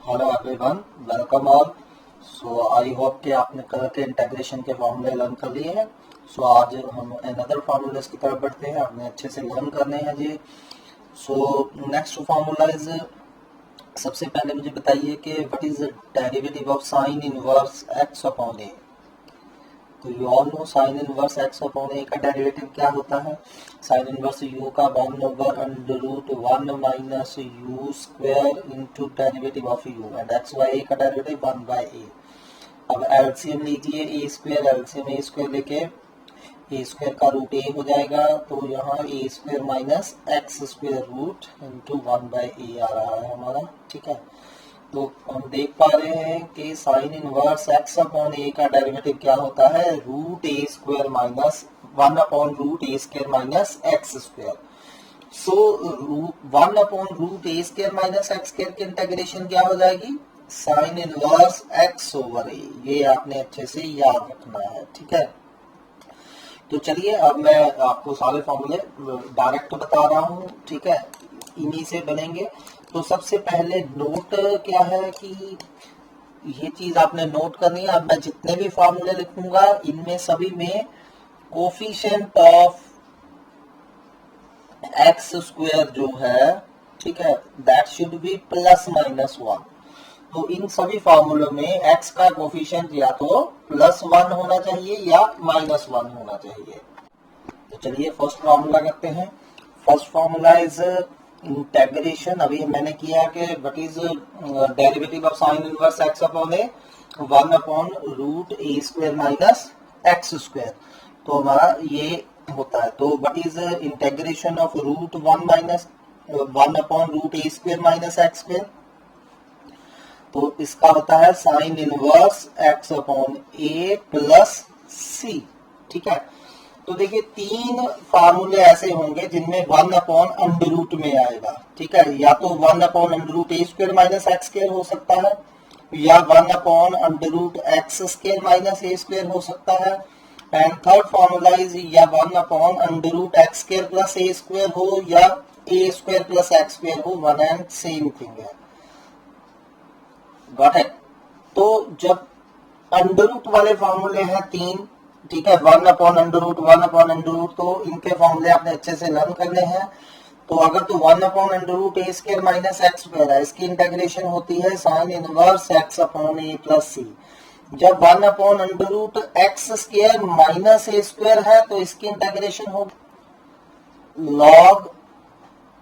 Hello everyone, welcome all. So I hope कि आपने कल के इंटीग्रेशन के फॉर्मूले लर्न कर लिए हैं। सो आज हम अनदर फार्मूलाज की तरफ बढ़ते हैं, आपने अच्छे से लर्न करने हैं जी। सो नेक्स्ट फार्मूला इज, सबसे पहले मुझे बताइए कि what is the derivative of sine inverse x upon a. तो you all know sine inverse x upon a का डेरिवेटिव क्या होता है। साइन इनवर्स यू का 1/√1 minus u square into derivative of u and x by a का derivative 1/a। अब LCM लीजिए, a square LCM a square लेके a square का रूट ए हो जाएगा, तो यहाँ a square minus x square root into 1/a आ रहा है हमारा। ठीक है, तो हम देख पा रहे हैं कि sine inverse x upon a का डेरिवेटिव क्या होता है, root a square minus 1/√a² minus x square. So 1/√a² minus x square की इंटीग्रेशन क्या हो जाएगी, sine inverse x over a. ये आपने अच्छे से याद रखना है। ठीक है, तो चलिए अब मैं आपको सारे फॉर्मूले डायरेक्ट बता रहा हूँ। ठीक है, इन्हीं से बनेंगे। तो सबसे पहले नोट क्या है कि ये चीज आपने नोट करनी है। अब मैं जितने भी फॉर्मूले लिखूंगा इनमें सभी में कोफिशिएंट ऑफ एक्स स्क्वायर जो है, ठीक है, दैट शुड बी +-1। तो इन सभी फॉर्मूलों में एक्स का कोफिशिएंट या तो +1 होना चाहिए या -1 होना चाहिए। तो चलिए फर्स्ट फॉर्मूला करते हैं। First formula is integration. अभी मैंने किया कि what is derivative of sine inverse x upon A, 1/√a² minus x square. तो हमारा ये होता है। तो what is integration of √1 minus 1/√a² minus x square. तो इसका होता है साइन इनवर्स एक्स अपॉन ए प्लस सी। ठीक है, तो देखिए तीन फार्मूले ऐसे होंगे जिनमें 1/√, में आएगा। ठीक है, या तो 1/√a² माइनस एक्स स्क्वायर हो सकता है, या 1/√x² माइनस a स्क्वायर हो सकता है, एंड थर्ड फार्मूला इज या 1/√x² प्लस a स्क्वायर हो या a² प्लस x स्क्वायर हो, वन एंड सेम थिंग है। Got it. तो जब अंडर वाले फॉर्मूले हैं तीन, ठीक है, 1/√1/√, तो इनके फॉर्मूले आपने अच्छे से लर्न करने हैं। तो अगर तो 1/√a² माइनस एक्स स्क्वायर है, इसकी इंटीग्रेशन होती है साइन इनवर्स एक्स अपॉन ए प्लस सी। जब 1/√x² माइनस a स्क्वायर है तो इसकी इंटीग्रेशन होगी log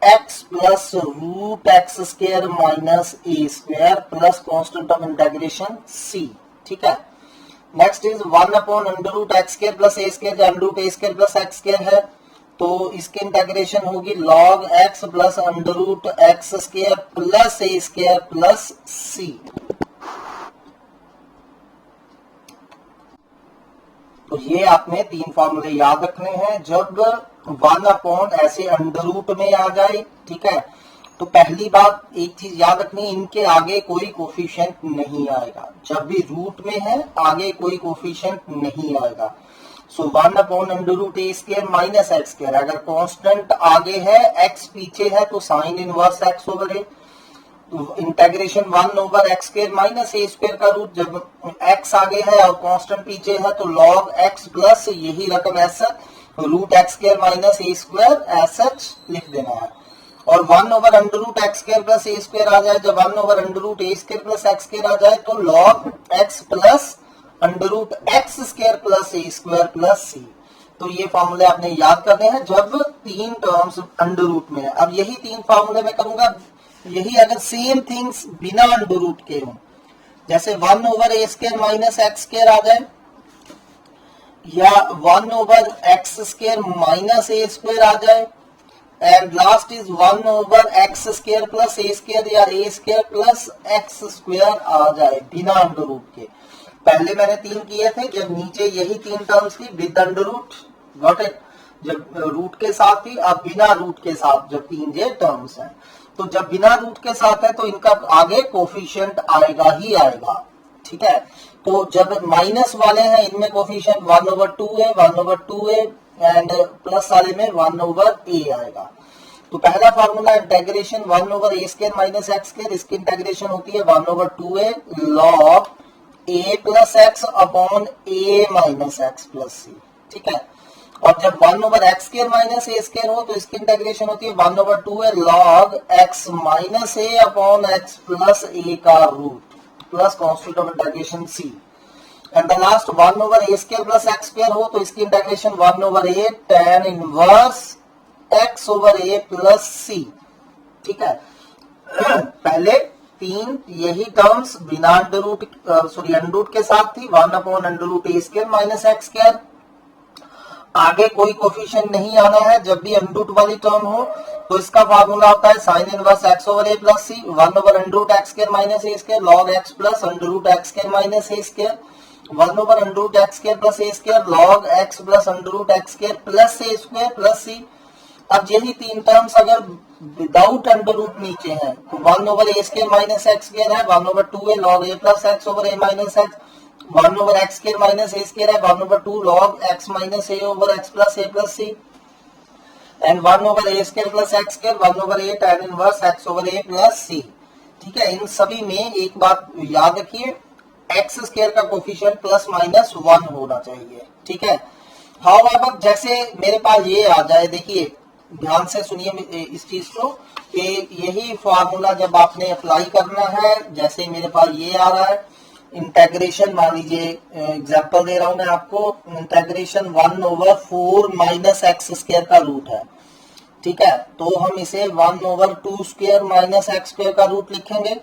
x plus √x² minus a square plus constant of integration c। ठीक है, next is 1/√x² plus a square, √a² plus x square है, तो इसकी इंटीग्रेशन होगी log x plus √x² plus a square plus c। तो ये आपने तीन फॉर्मूले याद रखने हैं। जब 1/ ऐसे अंडर में आ जाए, ठीक है, तो पहली बात एक चीज याद रखनी, इनके आगे कोई कोफिशिएंट नहीं आएगा। जब भी रूट में है आगे कोई कोफिशिएंट नहीं आएगा। सो 1/√a² माइनस एक्स स्क्वायर, अगर कांस्टेंट आगे है x पीछे है तो sign inverse x over a. तो integration 1/x² minus a square का रूट, जब x आगे है और कांस्टेंट पीछे है तो लॉग x प्लस यही रकम ऐसा √x² माइनस a स्क्वायर ऐसा लिख देना है। और 1/√x² प्लस a स्क्वायर आ जाए, जब 1/√a² प्लस x स्क्वायर आ जाए तो log x plus √x² plus a square plus c। तो ये फॉर्मूले आपने याद करने हैं जब तीन टर्म्स अंडर में है। अब यही तीन फॉर्मूले में करूंगा, यही अगर सेम थिंग्स बिना अंडर के हो, जैसे 1/a² माइनस एक्स स्क्वायर आ जाए, या 1/x² माइनस a स्क्वायर आ जाए, and last is 1/x² plus a square या a² प्लस x स्क्वायर आ जाए बिना अंडर के। पहले मैंने तीन किए थे जब नीचे यही तीन टर्म्स थी विद अंडर, गॉट इट, जब रूट के साथ थी, अब बिना रूट के साथ जब तीन ये टर्म्स हैं। तो जब बिना रूट के साथ है तो इनका आगे कोफिशिएंट आएगा ही आएगा। ठीक है, तो जब माइनस वाले हैं इनमें कोफिशिएंट 1/2 है, 1/2 है, एंड प्लस वाले में 1/a आएगा। तो पहला formula integration 1 over a square minus x square, इसकी इंटेग्रेशन होती है 1 over 2a log a plus x upon a minus x plus सी, ठीक है। और जब 1 over x square minus a square हो तो इसकी इंटेग्रेशन होती है 1 over 2a log x minus a upon x plus a का root plus constant of integration c। And the last 1 over a square plus x square हो तो इसकी integration 1 over a tan inverse x over a plus c, ठीक है। पहले तीन यही terms बिना अंडर रूट अंडर रूट के साथ थी, 1 upon under root a square minus x square. आगे कोई कोफिशिएंट नहीं आना है, जब भी अंडर रूट वाली टर्म हो तो इसका फार्मूला होता है sine inverse x over a plus C, 1 over under root x square minus a square log x plus under root x square minus a square, 1 over under root x square plus a square log x plus under root x square plus a square plus C. अब यही तीन terms अगर without under root नीचे है तो 1 over a square minus x square है, 1 over 2a log a plus x over a minus x, 1 over x square minus a square है, 1 over 2 log x minus a over x plus a plus c, and 1 over a square plus x square 1 over a tan inverse x over a plus c, ठीक है। इन सभी में एक बात याद रखिए, x square का कोफिशिएंट प्लस माइनस 1 होना चाहिए, ठीक है। हाउएवर जैसे मेरे पास ये आ जाए, देखिए ध्यान से सुनिए इस चीज को कि यही फॉर्मूला जब आपने अप्लाई करना है, जैसे मेरे पास ये आ रहा है इंटेग्रेशन, मान लीजिए एग्जांपल दे रहा हूं मैं आपको, integration 1 over 4 minus x square का रूट है, ठीक है। तो हम इसे 1 over 2 square minus x square का रूट लिखेंगे,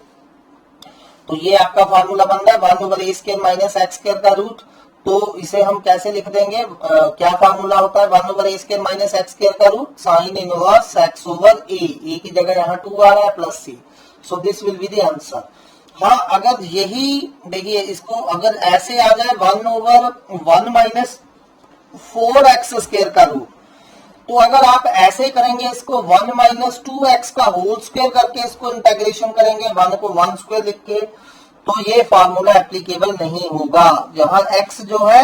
तो ये आपका फॉर्मूला बन रहा है 1 over a square minus x square का रूट। तो इसे हम कैसे लिख देंगे, क्या फार्मूला होता है 1 over a square minus x square का root sine inverse x over a की जगह यहाँ 2 आ रहा है plus C, so this will be the answer. हाँ, अगर यही देखिए इसको अगर ऐसे आ जाए 1 ओवर 1 माइनस 4 एक्स स्क्वायर का रूट, तो अगर आप ऐसे करेंगे इसको 1 माइनस 2 एक्स का होल स्क्वायर करके इसको इंटेग्रेशन करेंगे 1 को 1 स्क्वायर लिख के, तो ये फार्मूला एप्लीकेबल नहीं होगा। जहां x जो है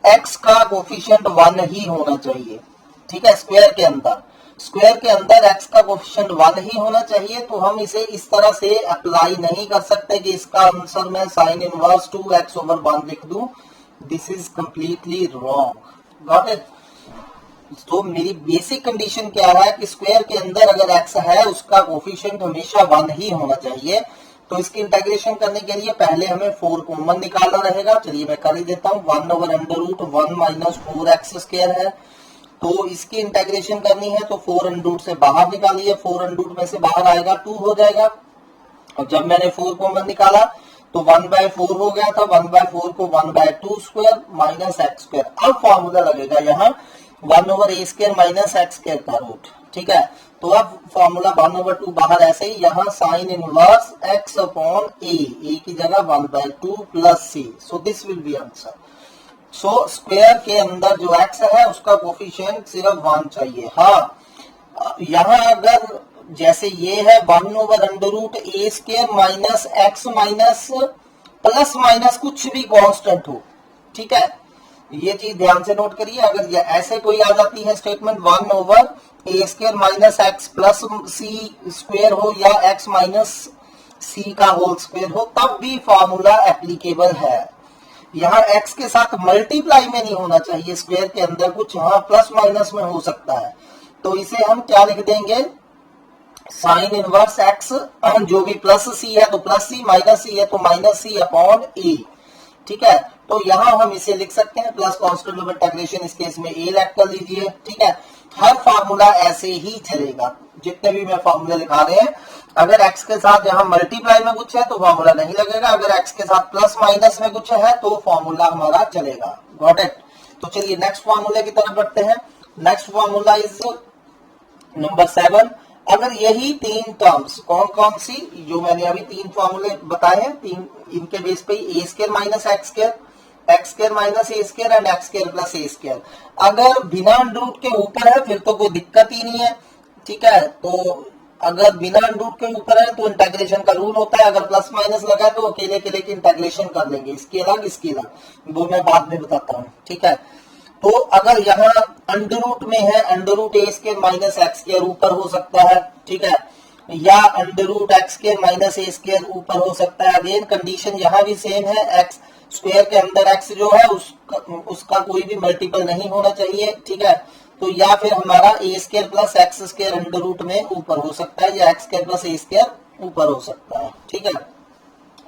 x का कोफिशिएंट 1 ही होना चाहिए, ठीक है। स्क्वायर के अंदर x का कोफिशिएंट 1 ही होना चाहिए, तो हम इसे इस तरह से अप्लाई नहीं कर सकते कि इसका आंसर मैं साइन इनवर्स 2x ओवर 1 लिख दूं, this is completely wrong, got it. तो मेरी बेसिक कंडीशन क्या है कि स्क्वायर के अंदर अगर x है उसका कोफिशिएंट हमेशा 1 ही होना चाहिए। तो इसकी इंटीग्रेशन करने के लिए पहले हमें 4 कॉमन निकालना रहेगा, चलिए मैं कर ही देता हूं। 1 over under root 1 minus 4 x square है, तो इसकी इंटीग्रेशन करनी है तो 4 अंडर रूट से बाहर निकालिए, 4 अंडर रूट में से बाहर आएगा 2 हो जाएगा। और जब मैंने 4 कॉमन निकाला तो 1/4 हो गया था, 1/4 को 1/2 स्क्वायर माइनस एक्स स्क्वायर। अब फॉर्मूला लगेगा यहाँ 1 over a square minus x square का रूट, ठीक है। तो अब फॉर्मूला 1 ओवर 2 बाहर ऐसे ही, यहाँ sine inverse x upon a की जगह 1/2 plus C, so this will be answer. So square के अंदर जो x है उसका कोफिशिएंट सिर्फ 1 चाहिए। हाँ, यहाँ अगर जैसे ये है 1 over under root a square minus x minus plus minus कुछ भी कांस्टेंट हो, ठीक है, ये चीज ध्यान से नोट करिए। अगर ये ऐसे कोई आ जाती है statement 1 over a square minus x plus C square हो या एक्स माइनस सी का होल स्क्वायर हो, तब भी फॉर्मूला एप्लीकेबल है। यहाँ एक्स के साथ मल्टीप्लाई में नहीं होना चाहिए, स्क्वायर के अंदर कुछ यहाँ प्लस माइनस में हो सकता है, तो इसे हम क्या लिख देंगे, साइन इनवर्स एक्स, जो भी प्लस सी है तो प्लस सी, माइनस सी है तो माइनस सी अपॉन ए, ठीक है। तो यहां हम इसे लिख सकते हैं प्लस कांस्टेंट ऑफ इंटीग्रेशन, इस केस में ए लैग कर लीजिए, ठीक है। हर फार्मूला ऐसे ही चलेगा, जितने भी मैं फार्मूला लिखा रहे हैं, अगर एक्स के साथ यहां मल्टीप्लाई में कुछ है तो फार्मूला नहीं लगेगा, अगर एक्स के साथ प्लस माइनस में कुछ है तो फार्मूला हमारा चलेगा, गॉट इट। तो चलिए नेक्स्ट फार्मूले की तरफ बढ़ते हैं। Next formula is number 7। अगर यही तीन टर्म्स कौन कौन सी जो मैंने अभी 3 फार्मूले बताए हैं, तीन इनके बेस पे a square minus x square, x square minus a square and x square plus a square, अगर बिना अंडर रूट के ऊपर है फिर तो कोई दिक्कत ही नहीं है, ठीक है। तो अगर बिना अंडर रूट के ऊपर है तो इंटीग्रेशन का रूल होता है, अगर प्लस माइनस लगा है तो अकेले अकेले की इंटीग्रेशन कर लेंगे, इसकी अलग, वो मैं बाद में बताता हूँ, ठीक है। तो अगर यहाँ अंडर रूट में है, under root a square minus x square ऊपर हो सकता है, ठीक है, या under root x square minus a square ऊपर हो सकता है। अगेन कंडीशन यहाँ भी सेम है, एक्स स्क्वायर के अंदर एक्स जो है उसका कोई भी मल्टीपल नहीं होना चाहिए, ठीक है। तो या फिर हमारा a square plus x square under root में ऊपर हो सकता है, या x square plus a square ऊपर हो सकता है, ठीक है।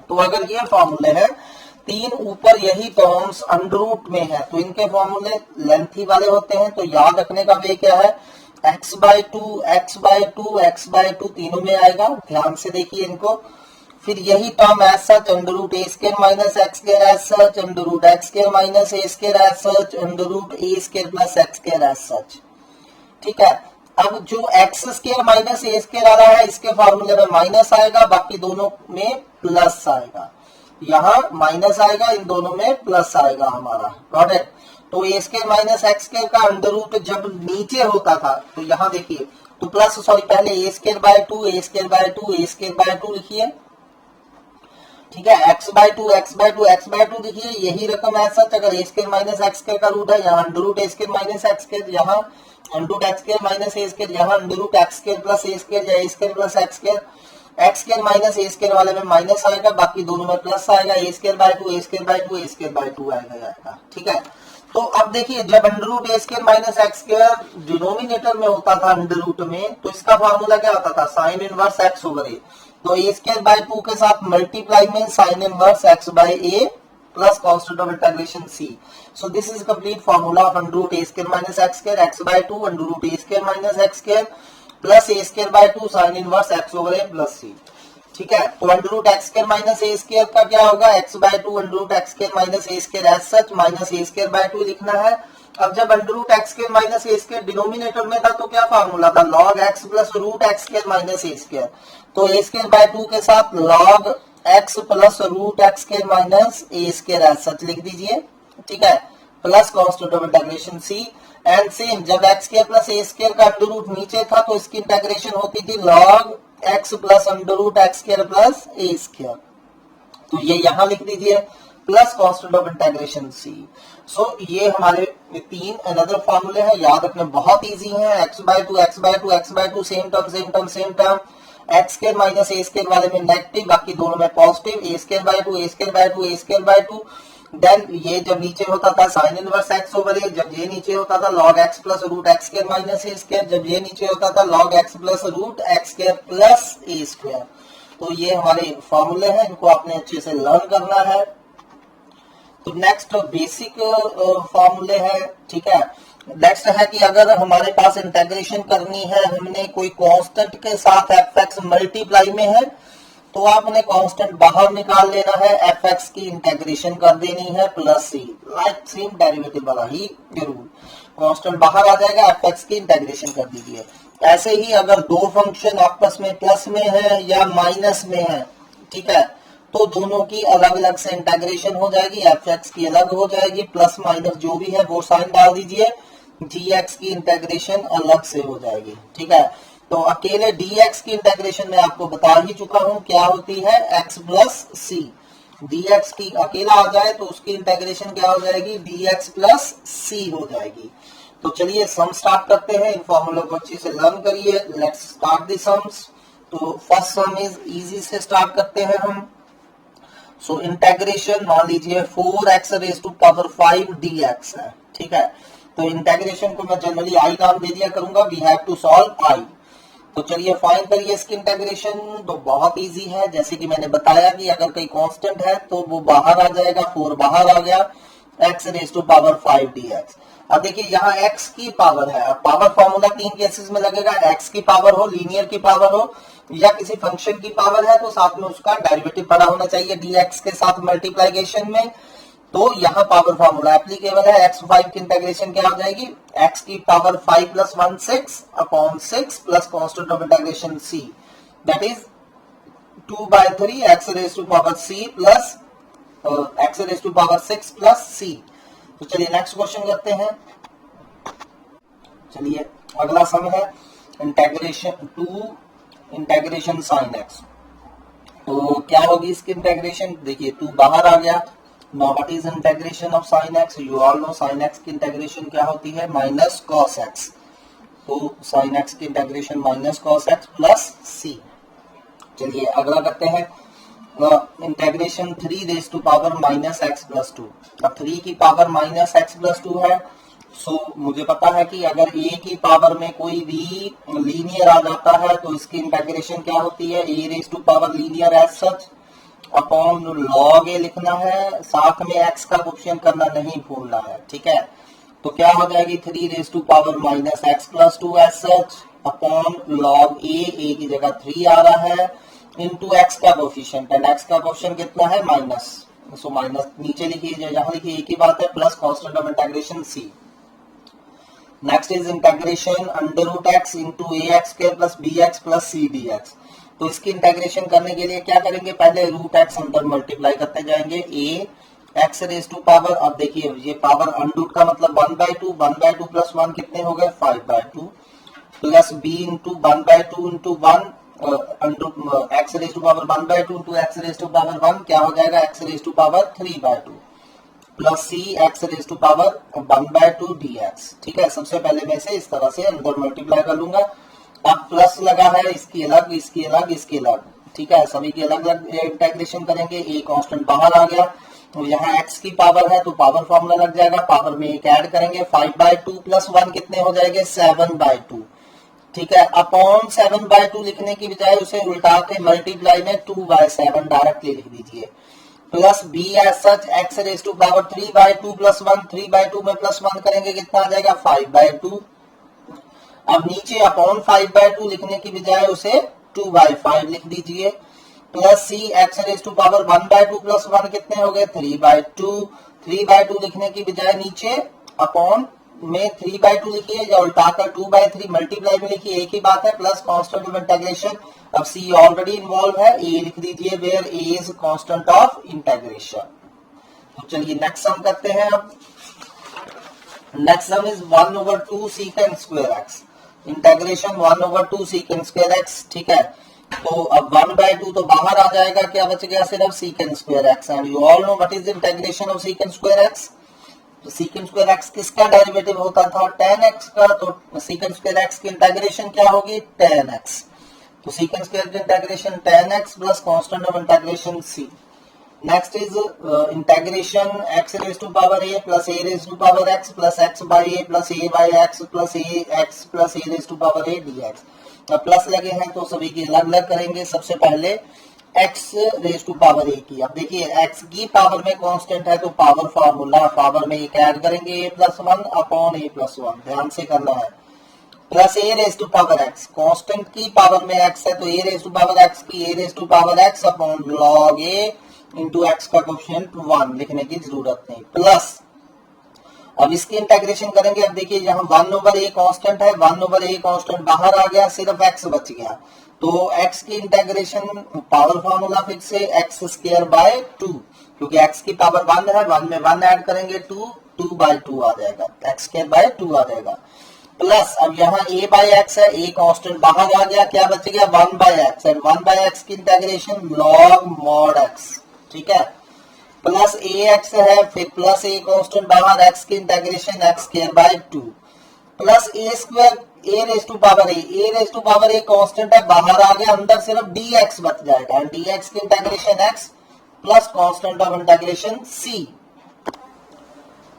तो अगर ये फॉर्मूले है, तीन ऊपर यही टर्म्स अंडर रूट में है, तो इनके फॉर्मूले लेंथी वाले होते हैं। तो याद रखने का वे क्या है, x by two, x by two, x by two तीनों में आएगा, ध्यान से देखिए इनको। फिर यही term as such under root a square minus x square as such, under root x square minus a square as such, under root a square plus x square as such, ठीक है। अब जो x square minus a square आ रहा है, इसके फॉर्मूले में माइनस आएगा, बाकी दोनों में प्लस आएगा। यहाँ माइनस आएगा, इन दोनों में प्लस आएगा हमारा, गॉट इट। तो a square minus x square का अंडर रूट जब नीचे होता था, तो यहाँ देखिए, तो प्लस सॉरी पहले a square by two, a square by two, a square by two लिखिए, ठीक है। X by two, x by two, x by two लिखिए, यही रकम है सच। अगर a square minus x square का रूट है, यहाँ under root a square minus x square, यहाँ under root x square minus a square, यहाँ under root x square plus a square, या a square plus x square. X square minus a square वाले में minus आएगा, बाकी दोनों में plus आएगा। A square by two, a square by two, a square by two आएगा, ठीक है। तो अब देखिए, जब under root a square minus x square denominator में होता था अंडर रूट में, तो इसका फॉर्मूला क्या होता था, sine inverse x over a. तो ए स्क्वायर बाय टू के साथ मल्टीप्लाई में sine inverse x by a plus constant of integration c. So this is complete formula of under root a square minus x square, x by two under root a square minus x square plus a square by two sine inverse x over a plus सी, ठीक है। तो under root x square minus a square का क्या होगा, x by two under root x square minus a square as such, minus a square by two लिखना है। अब जब under root x square minus a square denominator में था, तो क्या फार्मूला था, log x plus root x square minus a square. तो ए स्क्वायर बाय टू के साथ log x plus root x square minus a square as such लिख दीजिए, ठीक है, plus constant of integration c. And same, जब x square plus a square का under root नीचे था, तो इसकी इंटीग्रेशन होती थी log x plus under root x square plus a square. तो ये यहां लिख दीजिए, plus constant of integration c. So ये हमारे तीन अनदर फॉर्मूले हैं, याद रखने बहुत इजी हैं। X by two, x by two, x by two, same term same term same term. X square minus a square वाले में नेगेटिव, बाकी दोनों में positive. A square by two, a square by two, a square by two. Then ये जब नीचे होता था sine inverse x over a, जब ये नीचे होता था log x plus root x square minus a square, जब ये नीचे होता था log x plus root x square plus a square. तो ये हमारे फॉर्मूले हैं, इनको आपने अच्छे से लर्न करना है। तो नेक्स्ट बेसिक फॉर्मूले है, ठीक है। नेक्स्ट है कि अगर हमारे पास इंटीग्रेशन करनी है, हमने कोई कांस्टेंट के साथ एफ एक्स मल्टीप्लाई में है, तो आपने कांस्टेंट बाहर निकाल लेना है, एफ एक्स की इंटीग्रेशन कर देनी है प्लस सी, लाइक सेम डेरिवेटिव वाला ही रूल। कांस्टेंट बाहर आ जाएगा, एफ एक्स की इंटीग्रेशन कर दीजिए। ऐसे ही अगर दो फंक्शन आपस में प्लस में है या माइनस में है, ठीक है, तो दोनों की अलग अलग से इंटीग्रेशन हो जाएगी, एफ एक्स की अलग हो जाएगी, प्लस माइनस जो भी है वो साइन डाल दीजिए, जी एक्स की इंटीग्रेशन अलग से हो जाएगी, ठीक है। तो अकेले dx की इंटीग्रेशन में आपको बता ही चुका हूं क्या होती है, x प्लस सी। dx की अकेला आ जाए तो उसकी इंटीग्रेशन क्या हो जाएगी, dx प्लस सी हो जाएगी। तो चलिए सम स्टार्ट करते हैं, इन फॉर्मूलों को अच्छे से लर्न करिए। Let's start the sums. तो फर्स्ट सम इज इजी से स्टार्ट करते हैं हम। सो इंटीग्रेशन मान लीजिए 4x rays to power 5 dx है, ठीक है। तो इंटीग्रेशन को मैं जनरली आई नाम दे दिया करूंगा, we have to solve I. तो चलिए फाइंड करिए इसकी इंटीग्रेशन। तो बहुत इजी है, जैसे कि मैंने बताया कि अगर कोई कांस्टेंट है तो वो बाहर आ जाएगा, 4 बाहर आ गया, x raise to power 5 dx। अब देखिए यहाँ x की पावर है, अब पावर फॉर्मूला तीन केसेस में लगेगा, x की पावर हो, लीनियर की पावर हो, या किसी फंक्शन की पावर है तो साथ में उसका डेरिवेटिव पड़ा होना चाहिए dx के साथ मल्टीप्लिकेशन में। तो यहाँ पावर फॉर्मूला एप्लीकेबल है। x5 की इंटीग्रेशन क्या हो जाएगी, x की power 5 plus 1 6 upon 6 plus constant of integration c, that is 2/3 x raise to power c plus x raise to power 6 plus c। तो चलिए नेक्स्ट क्वेश्चन करते हैं। चलिए अगला सम है इंटीग्रेशन sin x। तो क्या होगी इसकी इंटीग्रेशन, देखिए 2 बाहर आ गया, now what is integration of sin x? You all know sin x की इंटीग्रेशन क्या होती है? Minus cos x। तो sin x की इंटीग्रेशन minus cos x plus c। चलिए अगला करते हैं integration 3 raise to power minus x plus 2। अब 3 की पावर माइनस एक्स प्लस 2 है, सो मुझे पता है कि अगर a की पावर में कोई भी लीनियर आ जाता है तो इसकी इंटीग्रेशन क्या होती है? a raise to power linear as such upon log a लिखना है, साथ में x का कोएफिशिएंट करना नहीं भूलना है, ठीक है। तो क्या हो जाएगी? 3 raise to power minus x plus 2 as such upon log a की जगह 3 आ रहा है इनटू x का कोएफिशिएंट, एंड x का कोएफिशिएंट कितना है? माइनस। सो माइनस नीचे लिखिए, जहां लिखिए एक ही बात है, plus constant of integration c। Next is integration under root x into a x square plus b x plus c d x. तो इसकी इंटीग्रेशन करने के लिए क्या करेंगे? पहले रूट x अंदर मल्टीप्लाई करते जाएंगे, a x raise to power, अब देखिए ये पावर अंडरूट का मतलब 1/2 प्लस 1 कितने हो गए? 5/2 plus b into 1/2 into 1 x raise to power 1/2 into x raise to power 1 क्या हो जाएगा? X raise to power 3/2 plus c x raise to power 1/2 dx। ठीक है, सबसे पहले मैं इसे इस तरह से अंदर मल्टीप्लाई कर लूंगा। अब प्लस लगा है, इसकी अलग इसकी अलग इसकी अलग, ठीक है, सभी की अलग अलग इंटीग्रेशन करेंगे। ए कांस्टेंट बाहर आ गया, तो यहाँ x की पावर है तो पावर फॉर्मूला लग जाएगा, पावर में एक ऐड करेंगे, 5/2 प्लस 1 कितने हो जाएंगे? 7/2, ठीक है। अपॉन 7/2 लिखने की बजाय उसे उल्टा के मल्टीप्लाई में 2/7 डायरेक्टली लिख दीजिए, plus b as such x raise to power 3/2 plus 1, 3/2 में प्लस 1 करेंगे कितना आ जाएगा? 5/2। अब नीचे अपॉन 5/2 लिखने की बजाय उसे 2/5 लिख दीजिए, plus c x raise to power 1/2 plus 1 कितने हो गए? 3/2। 3/2 लिखने की बजाय नीचे अपॉन में 3/2 लिखिए या उल्टाकर 2/3 मल्टीप्लाई में लिखिए, एक ही बात है, प्लस कांस्टेंट ऑफ इंटीग्रेशन। अब c ऑलरेडी इन्वॉल्व है, a लिख दीजिए, where a is constant of integration. तो चलिए नेक्स्ट सम करते हैं। अब next sum is 1/2 secant square x, integration 1/2 secant square x, ठीक है। तो अब 1/2 तो बाहर आ जाएगा, क्या बच गया? सिर्फ secant square x, and you all know what is integration of secant square x। तो secant square x किसका डेरिवेटिव होता था? tan x का। तो secant square x की इंटीग्रेशन क्या होगी? tan x। तो secant square की integration tan x plus constant of integration c। Next is integration x raise to power a plus a raise to power x plus x by a plus a by x plus ax plus a raise to power a dx। अब plus लगे हैं तो सभी की अलग अलग करेंगे। सबसे पहले x raise to power a की, अब देखिए x की पावर में कांस्टेंट है तो पावर फार्मूला, पावर में एक ऐड करेंगे a plus 1 upon a plus 1, ध्यान से करना है, plus a raise to power x, constant की पावर में x है तो a raise to power x की a raise to power x upon log a into x का कोएफिशिएंट 1 लिखने की जरूरत नहीं, प्लस अब इसकी इंटीग्रेशन करेंगे। अब देखिए यहाँ 1/a कांस्टेंट है, 1/a कांस्टेंट बाहर आ गया, सिर्फ x बच गया, तो x की इंटीग्रेशन पावर फॉर्मूला फिक्स है, x²/2, क्योंकि x की पावर 1 है, 1 में 1 ऐड करेंगे 2/2 आ जाएगा, x²/2 आ जाएगा, प्लस अब यहाँ a/x है, a कांस्टेंट बाहर आ गया, क्या बच गया? 1/x, एंड 1/x की इंटीग्रेशन log mod x, ठीक है, प्लस ax है, फिर प्लस a कांस्टेंट बाहर, x की इंटीग्रेशन x²/2 plus a raise to power a constant है, बाहर आ गया, अंदर सिर्फ dx बच जाएगा, एंड dx की इंटीग्रेशन x plus constant of integration c।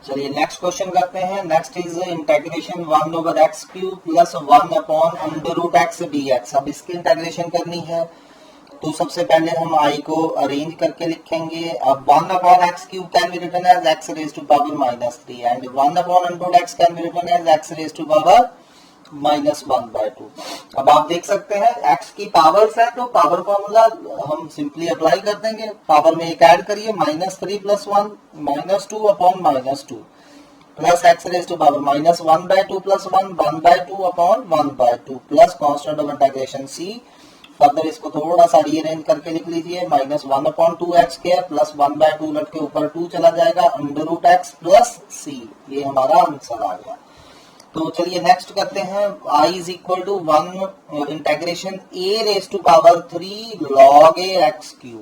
चलिए नेक्स्ट क्वेश्चन करते हैं। Next is integration 1/x³ plus 1 upon under root x dx। अब इसकी इंटीग्रेशन करनी है तो सबसे पहले हम i को अरेंज करके लिखेंगे। अब 1/x³ can be written as x raise to power -3 and 1/x can be written as x raise to power -1/2। अब आप देख सकते हैं x की पावर्स है तो पावर फॉर्मूला हम सिंपली अप्लाई कर देंगे, पावर में एक ऐड करिए, -3 plus 1 -2 upon -2 plus x raise to power -1/2 plus 1/2 upon 1/2 plus constant of integration c। Further इसको थोड़ा सा रीअरेंज करके लिख लीजिए, -1/2x² प्लस 1/2 उलट के ऊपर 2 चला जाएगा, under root x plus c, ये हमारा आंसर आ गया। तो चलिए नेक्स्ट करते हैं। i is equal to 1 integration a raise to power 3 log a x³।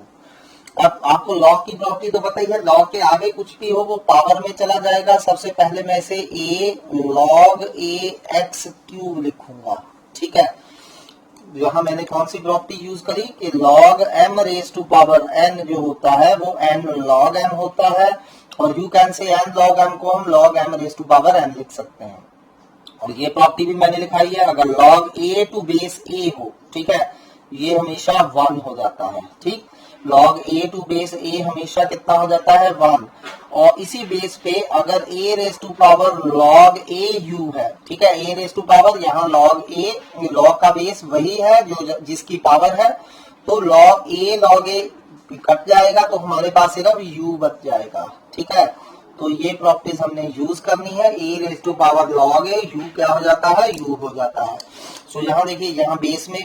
अब आपको लॉग की प्रॉपर्टी तो पता ही है, लॉग के आगे कुछ भी हो वो पावर में चला जाएगा। सबसे पहले मैं इसे a log a x cube लिखूंगा, ठीक है। यहाँ मैंने कौन सी प्रॉपर्टी यूज करी कि log m raise to power n जो होता है वो n log m होता है, और you can say n log m को हम log m raise to power n लिख सकते हैं। और ये प्रॉपर्टी भी मैंने लिखाई है, अगर log a to base a हो, ठीक है, ये हमेशा 1 हो जाता है, ठीक। log a to base a हमेशा कितना हो जाता है 1, और इसी बेस पे अगर a raise to power log a u है, ठीक है, a रेज टू पावर यहाँ log a, log का बेस वही है जो जिसकी पावर है, तो log a कट जाएगा तो हमारे पास सिर्फ u बच जाएगा, ठीक है। तो ये प्रॉपर्टीज हमने यूज करनी है, a raise to power log a, u क्या हो जाता है, u हो जाता है। सो यहाँ देखिए, यहाँ बेस में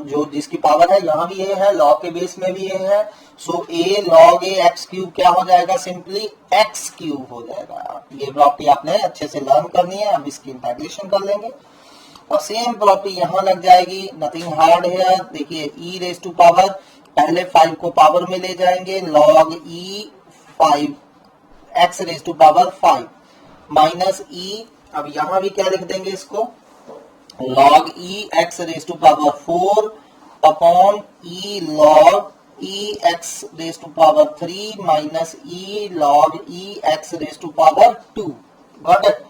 जो जिसकी पावर है यहाँ भी ये है, log के बेस में भी ये है, सो a log a x cube क्या हो जाएगा, सिंपली x क्यूब हो जाएगा। ये प्रॉपर्टी आपने अच्छे से लर्न करनी है, अब इसकी इंटीग्रेशन कर लेंगे और सेम प्रॉपर्टी यहाँ लग जाएगी, नथिंग हार्ड है। देखिए e रेज टू पावर, पहले 5 को पावर में ले जाएंगे, log e 5 x raise to power 5 minus e, अब यहां भी क्या लिख देंगे इसको, log e x raise to power 4 upon e log e x raise to power 3 minus e log e x raise to power 2। Got it.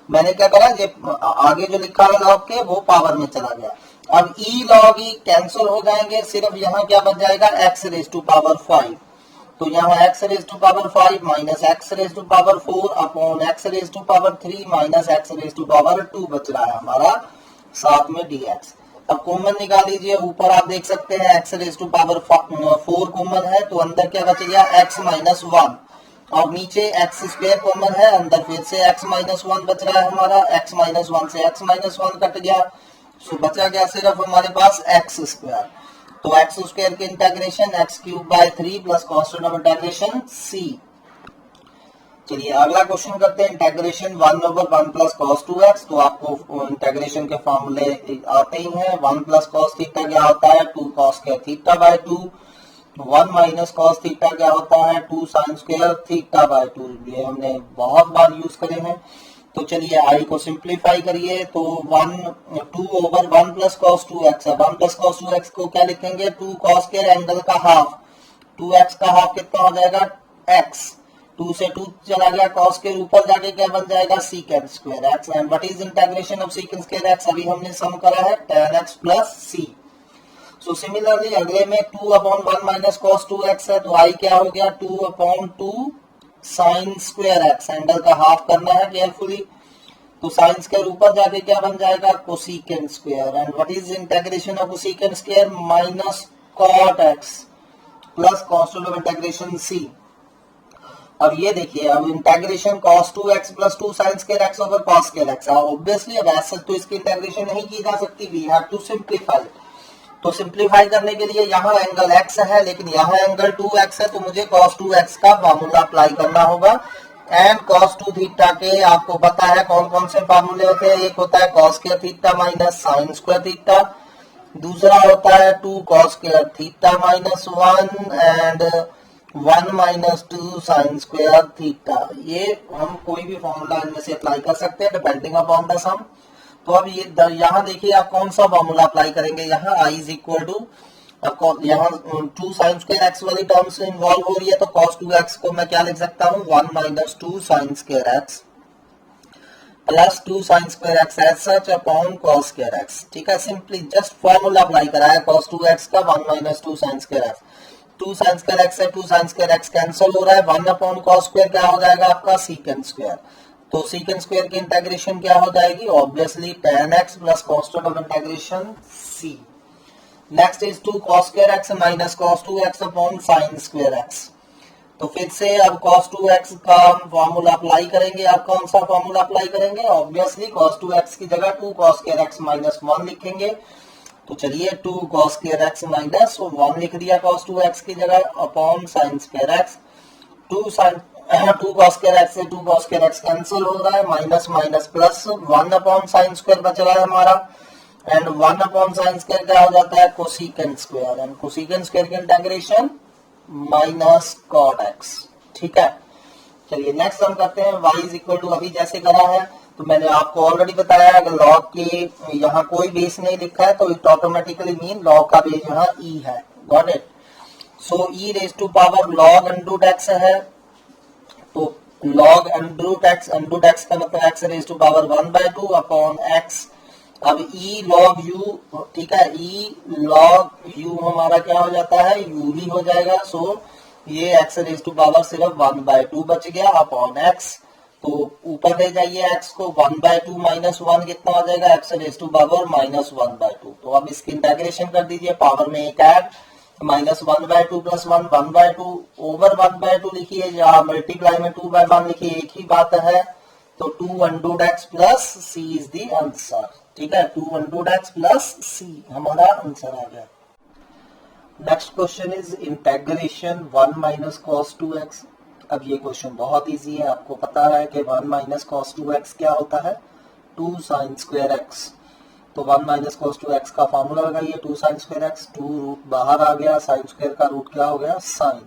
मैंने क्या करा, ये आगे जो लिखा है log के वो पावर में चला गया। अब e log e कैंसिल हो जाएंगे, सिर्फ यहाँ क्या बच जाएगा, x रेज टू पावर 5, तो यहाँ x raise to power 5 minus x raise to power 4 upon x raise to power 3 minus x raise to power 2 बच रहा है हमारा, साथ में dx। अब कॉमन निकाल लीजिए, ऊपर आप देख सकते हैं x raise to power 4 common है, तो अंदर क्या बच गया, x माइनस 1, और नीचे x स्क्वायर कॉमन है, अंदर फिर से x माइनस 1 बच रहा है हमारा, x माइनस 1 से x माइनस 1 कट गया, सो बचा गया सिर्फ हमारे पास x स्क्वायर। तो एक्स स्क्वायर की integration x cube by 3 plus constant of integration c। चलिए अगला क्वेश्चन करते हैं, इंटीग्रेशन 1/1 प्लस cos 2x। तो आपको इंटीग्रेशन के फॉर्मूले आते ही हैं, 1 प्लस cos थीटा क्या होता है, 2 cos square theta by 2, 1 minus cos theta क्या होता है, 2 sin स्क्वायर थीटा बाय 2। ये हमने बहुत बार यूज करे हैं। तो चलिए आई को सिंप्लीफाई करिए, तो 2 ओवर 1 प्लस cos 2x है, 1 प्लस cos 2x को क्या लिखेंगे, 2 cos स्क्वायर एंगल का हाफ, 2x का हाफ कितना हो जाएगा x, 2 से 2 चला गया, cos के ऊपर जाके क्या बन जाएगा, secant square x। And what is integration of secant square x, अभी हमने सम करा है tan x plus c। So similarly अगले में 2/1 माइनस cos 2x है, तो आई क्या हो गया, 2/2 साइन स्क्वायर एक्स, एंगल का हाफ करना है केयरफुली, तो साइन स्क्वायर ऊपर जाके क्या बन जाएगा, cosecant square. And what is integration of cosecant square, minus cot x plus constant of integration c। अब ये देखिए, अब integration cos 2x plus 2 sin square x over cos square x, obviously अब ऐसा तो इसकी इंटीग्रेशन नहीं की जा सकती, वी हैव टू सिंप्लीफाई। तो सिंप्लीफाई करने के लिए यहाँ एंगल x है, लेकिन यहाँ एंगल 2x है, तो मुझे cos 2x का फार्मूला अप्लाई करना होगा। एंड cos 2 थीटा के आपको पता है कौन कौन से फार्मूले होते हैं, एक होता है cos square theta minus sine square theta, दूसरा होता है 2 cos square theta minus 1 and 1 minus 2 sine square theta. ये हम कोई भी फॉर्मूला इनमें से अप्लाई कर सकते हैं डिपेंडिंग अपॉन द सम। तो अब ये यहाँ देखिए आप कौन सा फॉर्मूला अप्लाई करेंगे, यहाँ i इज इक्वल टू, यहाँ 2 साइन स्क्वायर एक्स वाली टर्म से इन्वॉल्व हो रही है, तो cos 2x को मैं क्या लिख सकता हूँ, 1 minus 2 sine square x plus 2 sine square x as such upon cos square x. ठीक है, सिंपली जस्ट फॉर्मूला अप्लाई करा है cos 2x का, 1 minus 2 sine square x, 2 sine square x से 2 साइन स्क्वायर एक्स कैंसिल हो रहा है, 1 upon cos square क्या हो जाएगा आपका, सीकेंट स्क्वायर। तो सीकेंट स्क्वायर की इंटीग्रेशन क्या हो जाएगी, obviously tan x plus constant of integration c। Next is 2 cos square x minus cos 2x upon sin square x। तो फिर से अब cos 2x का फॉर्मूला अप्लाई करेंगे। अब कौन सा फॉर्मूला अप्लाई करेंगे, ऑब्वियसली cos 2x की जगह 2 cos स्क्वायर x माइनस 1 लिखेंगे। तो चलिए 2 cos स्क्वायर x माइनस 1 लिख दिया cos 2x की जगह upon sin square x। 2 cos square x से 2 cos स्क्वायर x कैंसिल हो रहा है, minus minus plus 1 upon sine square बच रहा है हमारा, एंड 1 अपॉन साइन स्क्वायर क्या हो जाता है, cosecant square. And cosecant square की इंटीग्रेशन माइनस कॉट एक्स। ठीक है, चलिए नेक्स्ट हम करते हैं y इज इक्वल टू, अभी जैसे करा है तो मैंने आपको ऑलरेडी बताया अगर लॉग के यहाँ कोई बेस नहीं लिखा है तो इट ऑटोमेटिकली मीन लॉग का बेस यहाँ e है। Got it. So e raise to power log under root x है, तो लॉग अंडरूट x का मतलब x raise to power 1/2 upon x। अब e log u, ठीक है, e log u हमारा क्या हो जाता है, u भी हो जाएगा। सो ये x रेज टू पावर सिर्फ 1/2 बच गया अपॉन x। तो ऊपर ले जाइए x को, 1/2 माइनस 1 कितना हो जाएगा, x raise to power minus 1/2। तो अब इसकी इंटीग्रेशन कर दीजिए, पावर में एक ऐड, माइनस 1/2 प्लस 1, 1/2 ओवर 1/2 लिखिए, या मल्टीप्लाई में 2/1 लिखिए, एक ही बात है। तो 2 under root x plus c is the answer. ठीक है, 2 अंडरूट x प्लस c हमारा आंसर आ गया। Next question is integration 1 minus cos 2x। अब ये क्वेश्चन बहुत इजी है, आपको पता है कि 1 माइनस कॉस 2x क्या होता है, 2 साइन स्क्वायर x। तो 1 माइनस कॉस 2x का फॉर्मूला लगाइए, 2 साइन स्क्वायर x, 2 रूट बाहर आ गया, साइन स्क्वायर का रूट क्या हो गया, साइन।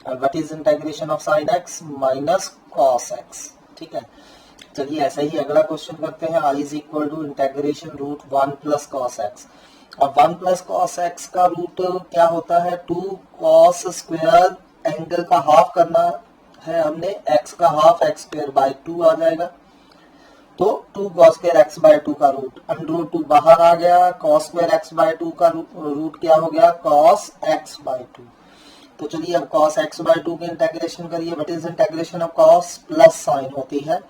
और what is integration of sine x minus cos x। ठीक है, चलिए ऐसे ही अगला क्वेश्चन करते हैं, i is equal to integration root 1 plus cos x। अब 1 प्लस कॉस x का रूट क्या होता है, 2 कॉस स्क्वायर, एंगल का हाफ करना है हमने, x का हाफ x स्क्वायर बाय 2 आ जाएगा। तो 2 कॉस स्क्वायर x बाय 2 का रूट, अंडर 2 बाहर आ गया, कॉस स्क्वायर x बाय 2 का रूट क्या हो गया, कॉस x बाय 2। तो चलिए अब कॉस x बाय 2 की इंटीग्रेशन करिए। What is integration of cos, plus sine होती है,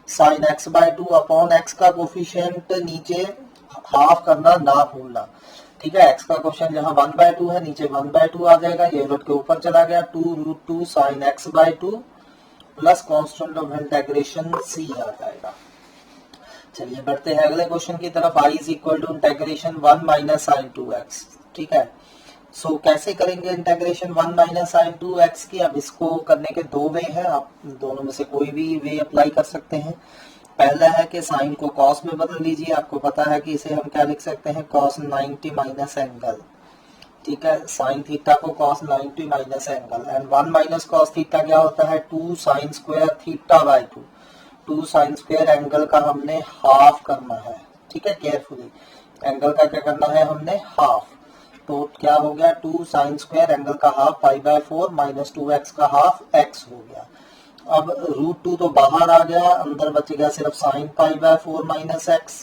sine x by 2 upon x का कोफिशिएंट नीचे हाफ करना ना भूलना। ठीक है, x का क्वेश्चन जहां 1/2 है, नीचे 1/2 आ जाएगा, ये रूट के ऊपर चला गया, 2 root 2 sine x by 2 plus constant of integration c आ जाएगा। चलिए बढ़ते हैं अगले क्वेश्चन की तरफ, i is equal to integration 1 minus sine 2x। ठीक है, सो कैसे करेंगे इंटीग्रेशन 1 माइनस साइन 2x की। अब इसको करने के दो वे हैं, आप दोनों में से कोई भी वे अप्लाई कर सकते हैं। पहला है कि साइन को कॉस में बदल लीजिए, आपको पता है कि इसे हम क्या लिख सकते हैं, कॉस 90 माइनस एंगल। ठीक है, साइन थीटा को cos 90 minus angle, and 1 minus cos theta क्या होता है, 2 sine square theta by 2। 2 sine square angle का हमने हाफ करना है। ठीक है, केयरफुली एंगल का क्या करना है हमने, हाफ। तो क्या हो गया, 2 साइन स्क्वायर एंगल का हाफ π/4 माइनस 2x का हाफ x हो गया। अब रूट 2 तो बाहर आ गया, अंदर बच गया सिर्फ साइन π/4 माइनस x।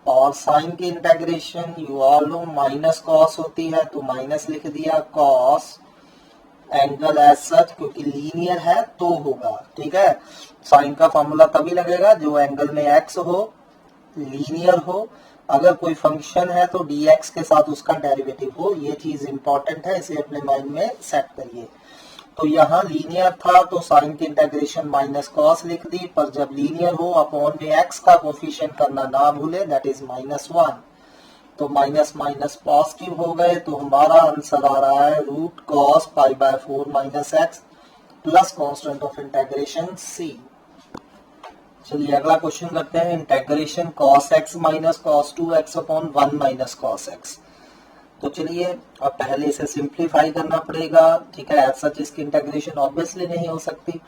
और साइन की integration you all no minus cos होती है, तो माइनस लिख दिया, कॉस एंगल एज सच, क्योंकि लीनियर है तो होगा। ठीक है, साइन का फॉर्मूला तभी लगेगा जो एंगल में x हो, लीनियर हो। अगर कोई फंक्शन है तो dx के साथ उसका डेरिवेटिव हो, ये चीज इंपॉर्टेंट है, इसे अपने माइंड में सेट करिए। तो यहाँ लीनियर था तो साइन की इंटीग्रेशन माइनस कॉस लिख दी, पर जब लीनियर हो अपॉन में x का कोफिशिएंट करना ना भूले, दैट इज -1। तो माइनस माइनस पॉजिटिव हो गए, तो हमारा आंसर आ रहा है root cos π/4 minus x plus constant of integration c। चलिए अगला क्वेश्चन करते हैं, integration cos x minus cos 2x upon 1 minus cos x। तो चलिए अब पहले इसे सिंप्लीफाई करना पड़ेगा। ठीक है, एज सच इसकी इंटीग्रेशन ऑब्वियसली नहीं हो सकती।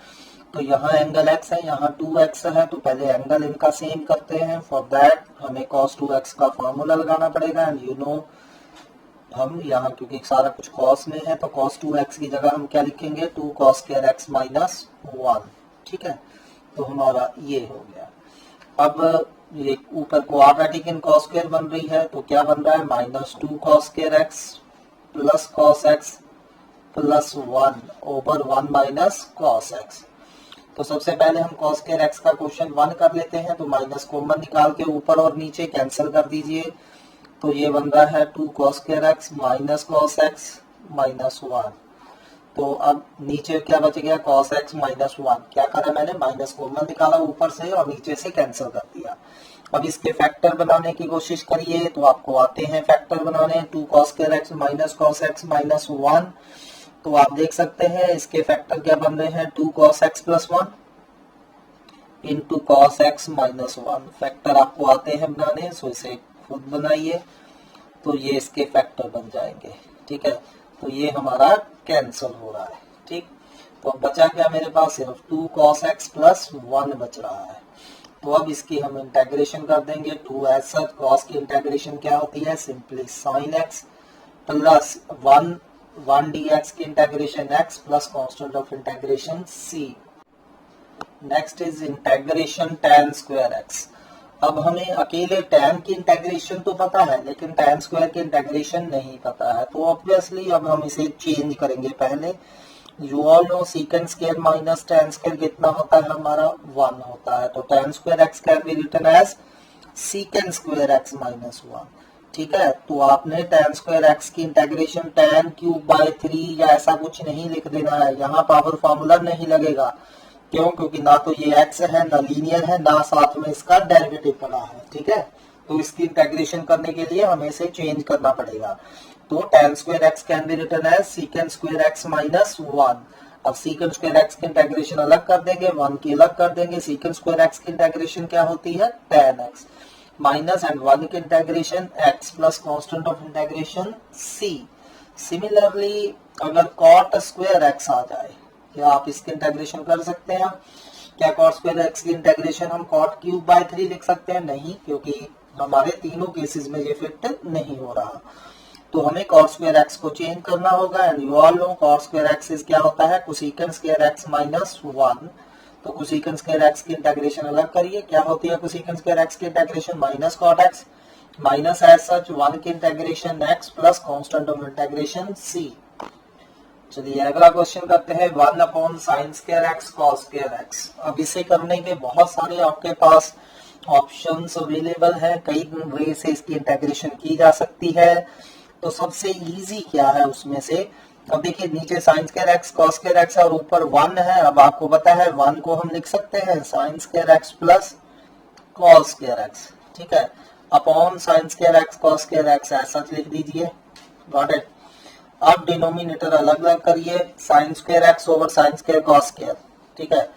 तो यहाँ एंगल x है, यहाँ 2x है, तो पहले एंगल इनका सेम करते हैं। फॉर दैट हमें cos 2x का फॉर्मूला लगाना पड़ेगा, एंड यू नो हम यहाँ क्योंकि सारा कुछ cos में है तो cos 2x की जगह हम क्या लिखेंगे, 2 cos स्क्वायर x माइनस 1। ठीक है, तो हमारा ये हो गया। अब ये ऊपर क्वाड्रेटिक इन cos स्क्वायर बन रही है, तो क्या बन रहा है, -2 cos square x plus cos x plus 1 over 1 minus cos x। तो सबसे पहले हम cos स्क्वायर x का क्वेश्चन 1 कर लेते हैं, तो माइनस कॉमन निकाल के ऊपर और नीचे कैंसिल कर दीजिए। तो ये बन रहा है 2 cos square x minus cos x minus 1। तो अब नीचे क्या बच गया, cos x माइनस 1। क्या करा मैंने, माइनस कॉमन निकाला ऊपर से और नीचे से कैंसिल कर दिया। अब इसके फैक्टर बनाने की कोशिश करिए, तो आपको आते हैं फैक्टर बनाने, 2 cos square x minus cos x minus 1। तो आप देख सकते हैं इसके फैक्टर क्या बन रहे हैं, 2 cos x plus 1 into cos x minus 1। Factor आपको आते हैं बनाने, सो इसे खुद बनाइए, तो ये इसके फैक्टर बन जाएंगे। ठीक है, तो ये हमारा कैंसिल हो रहा है। ठीक, तो अब बचा क्या मेरे पास, सिर्फ 2 cos x प्लस 1 बच रहा है। तो अब इसकी हम इंटेग्रेशन कर देंगे। 2 एज सच cos की इंटेग्रेशन क्या होती है, simply sin x plus 1 dx की integration x plus constant of integration c। Next is integration tan square x। अब हमें अकेले tan की इंटेग्रेशन तो पता है, लेकिन tan स्क्वायर की इंटेग्रेशन नहीं पता है। तो ऑब्वियसली अब हम इसे चेंज करेंगे। पहले you all know secant square minus tan square कितना होता है हमारा, 1 होता है। तो tan square x can be written as secant square x minus 1। ठीक है, तो आपने tan स्क्वायर x की इंटेग्रेशन tan क्यूब बाय 3 या ऐसा कुछ नहीं लिख देना है। यहाँ पावर फॉर्मूला नहीं लगेगा। क्यों, क्योंकि ना तो ये x है, ना लीनियर है, ना साथ में इसका डेरिवेटिव पड़ा है। ठीक है, तो इसकी इंटेग्रेशन करने के लिए हमें इसे चेंज करना पड़ेगा। तो tan square x can be written as secant square x minus 1। अब सीकेंट स्क्वायर x की इंटेग्रेशन अलग कर देंगे, 1 की अलग कर देंगे। सीकेंट स्क्वायर x की इंटेग्रेशन क्या होती है, tan x माइनस एंड 1 की integration x plus constant of integration c। Similarly अगर cot स्क्वायर x आ जाए, क्या आप इसकी इंटेग्रेशन कर सकते हैं? क्या cot स्क्वायर x की इंटेग्रेशन हम cot क्यूब बाय 3 लिख सकते हैं? नहीं, क्योंकि हमारे तीनों केसेस में ये फिट नहीं हो रहा। तो हमें cot स्क्वायर x को चेंज करना होगा। And you all know cot square x is क्या होता है, कोसेकेंट स्क्वायर x माइनस 1। तो कोसेकेंट स्क्वायर x की इंटेग्रेशन अलग करिए, क्या होती है कोसेकेंट स्क्वायर x की integration, minus cot x minus as such 1 की integration x plus constant of integration c। चलिए अगला क्वेश्चन करते हैं, 1 upon sine square x cos square x। अब इसे करने के बहुत सारे आपके पास ऑप्शंस अवेलेबल है, कई वे से इसकी इंटेग्रेशन की जा सकती है। तो सबसे इजी क्या है उसमें से, अब देखिए नीचे sign square x cos square x और ऊपर 1 है। अब आपको पता है 1 को हम लिख सकते हैं sign square x plus cos square x। ठीक है, upon sine square x cos square x ऐसा लिख दीजिए। Got it. अब डिनोमिनेटर अलग अलग करिए, sign square x over sine square cos square. ठीक है,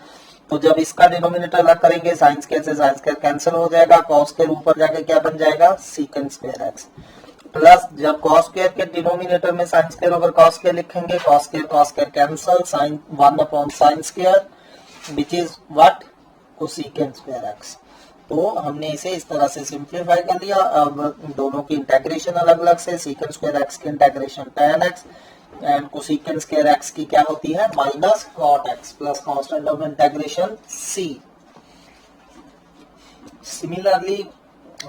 तो जब इसका डिनोमिनेटर अलग करेंगे साइन स्क्वायर से साइन स्क्वायर कैंसिल हो जाएगा, cos स्क्वायर ऊपर जाके क्या बन जाएगा, सीकेंट स्क्वायर x प्लस जब cos स्क्वायर के डिनोमिनेटर में sin square over cos square लिखेंगे, cos square cancel, sin 1 upon sin square which is what, cosecant square x। तो हमने इसे इस तरह से सिंप्लीफाई कर लिया। अब दोनों की इंटेग्रेशन अलग अलग से, सीकेंट स्क्वायर x की integration tan x and cosecant square x की क्या होती है, minus cot x plus constant of integration c। Similarly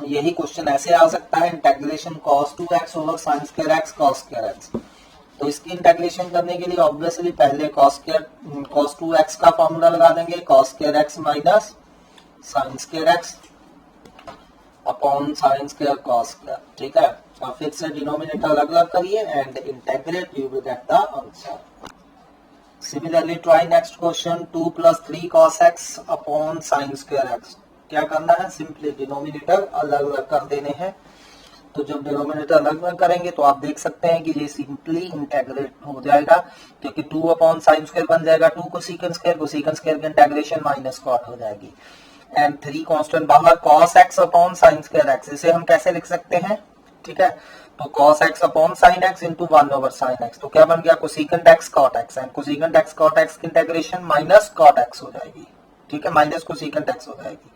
यही क्वेश्चन ऐसे आ सकता है, integration cos 2x over sin square x cos square x। तो इसकी इंटेग्रेशन करने के लिए ऑब्वियसली पहले cos 2x का फॉर्मूला लगा देंगे, cos square x minus sin square x upon sin square cos square. ठीक है, और फिर से डिनोमिनेटर अलग अलग करिए and integrate, you will get the answer. Similarly try next question, 2 plus 3 cos x upon sin square x। क्या करना है, सिंपली डिनोमिनेटर अलग अलग कर देने हैं। तो जब डिनोमिनेटर अलग अलग करेंगे तो आप देख सकते हैं कि ये सिंपली इंटेग्रेट हो जाएगा, क्योंकि 2 अपॉन साइन स्क्वायर बन जाएगा 2 कोसेकेंट स्क्वायर की इंटेग्रेशन माइनस कॉट हो जाएगी। एंड 3 कांस्टेंट बाहर, cos x upon sine square x, इसे हम कैसे लिख सकते हैं? ठीक है, तो cos x upon sine x into 1 over sine x। तो क्या बन गया, cosecant x cot x, and cosecant x cot x की इंटेग्रेशन माइनस cot x हो जाएगी। ठीक है, माइनस कोसेकेंट x हो जाएगी।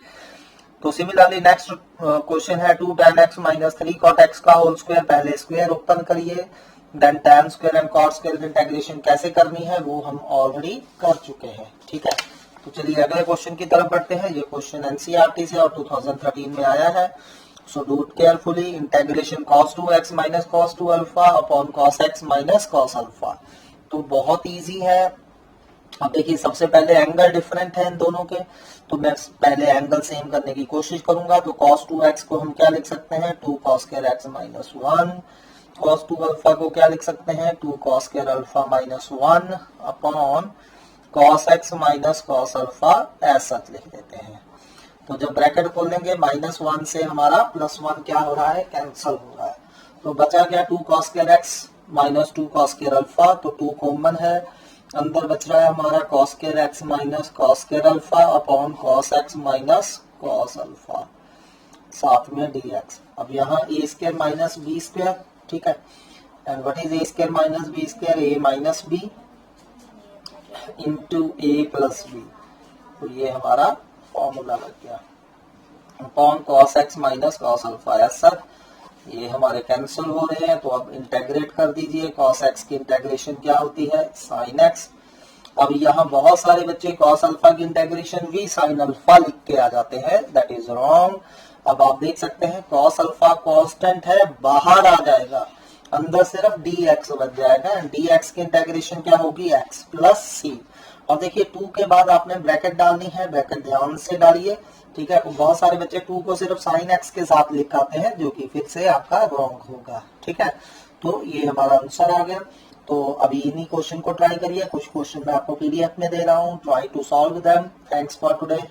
तो सिमिलरली नेक्स्ट क्वेश्चन है, 2 tan x minus 3 cot x का होल स्क्वायर। पहले स्क्वायर उत्पन्न करिए, then tan square and cot square की इंटेग्रेशन कैसे करनी है वो हम ऑलरेडी कर चुके हैं। ठीक है, तो चलिए अगले क्वेश्चन की तरफ बढ़ते हैं। ये क्वेश्चन एनसीईआरटी से और 2013 में आया है। So do it carefully. Integration cos 2x minus cos 2 alpha upon cos x minus cos alpha. तो बहुत इजी है। अब देखिए सबसे पहले एंगल डिफरेंट है इन दोनों के, तो मैं पहले एंगल सेम करने की कोशिश करूंगा। तो cos 2x को हम क्या लिख सकते हैं, 2 cos square x minus 1। cos 2 alpha को क्या लिख सकते हैं, 2 cos square alpha minus 1 upon cos x minus cos alpha ऐसा लिख देते हैं। तो जब ब्रैकेट खोल देंगे माइनस 1 से हमारा प्लस 1 क्या हो रहा है, कैंसिल हो रहा है। तो बचा क्या, 2 cos square x minus 2 cos square alpha. तो 2 कॉमन है, अंदर बच रहा है हमारा cos square x minus cos square alpha upon cos x minus cos alpha, साथ में dx। अब यहाँ a square minus b square. ठीक है, and what is a square minus b square, a minus b into a plus b. तो ये हमारा formula लग गया upon cos x minus cos alpha एस सर। ये हमारे कैंसिल हो रहे हैं, तो अब इंटेग्रेट कर दीजिए। कॉस एक्स की इंटेग्रेशन क्या होती है, साइन एक्स। अब यहाँ बहुत सारे बच्चे कॉस अल्फा की इंटेग्रेशन भी साइन अल्फा लिख के आ जाते हैं, दैट इज रॉन्ग। अब आप देख सकते हैं कॉस अल्फा कांस्टेंट है, बाहर आ जाएगा, अंदर सिर्फ डी एक्स बच जाएगा। डी एक्स की इंटेग्रेशन क्या होगी, एक्स प्लस सी। और देखिए 2 के बाद आपने ब्रैकेट डालनी है, ब्रैकेट ध्यान से डालिए, ठीक है। बहुत सारे बच्चे 2 को सिर्फ साइन एक्स के साथ लिखाते हैं, जो कि फिर से आपका रॉन्ग होगा, ठीक है। तो ये हमारा आंसर आ गया। तो अभी इन्हीं क्वेश्चन को ट्राई करिए, कुछ क्वेश्चन मैं आपको पीडीएफ में दे रहा हूँ, try to solve them. Thanks for today.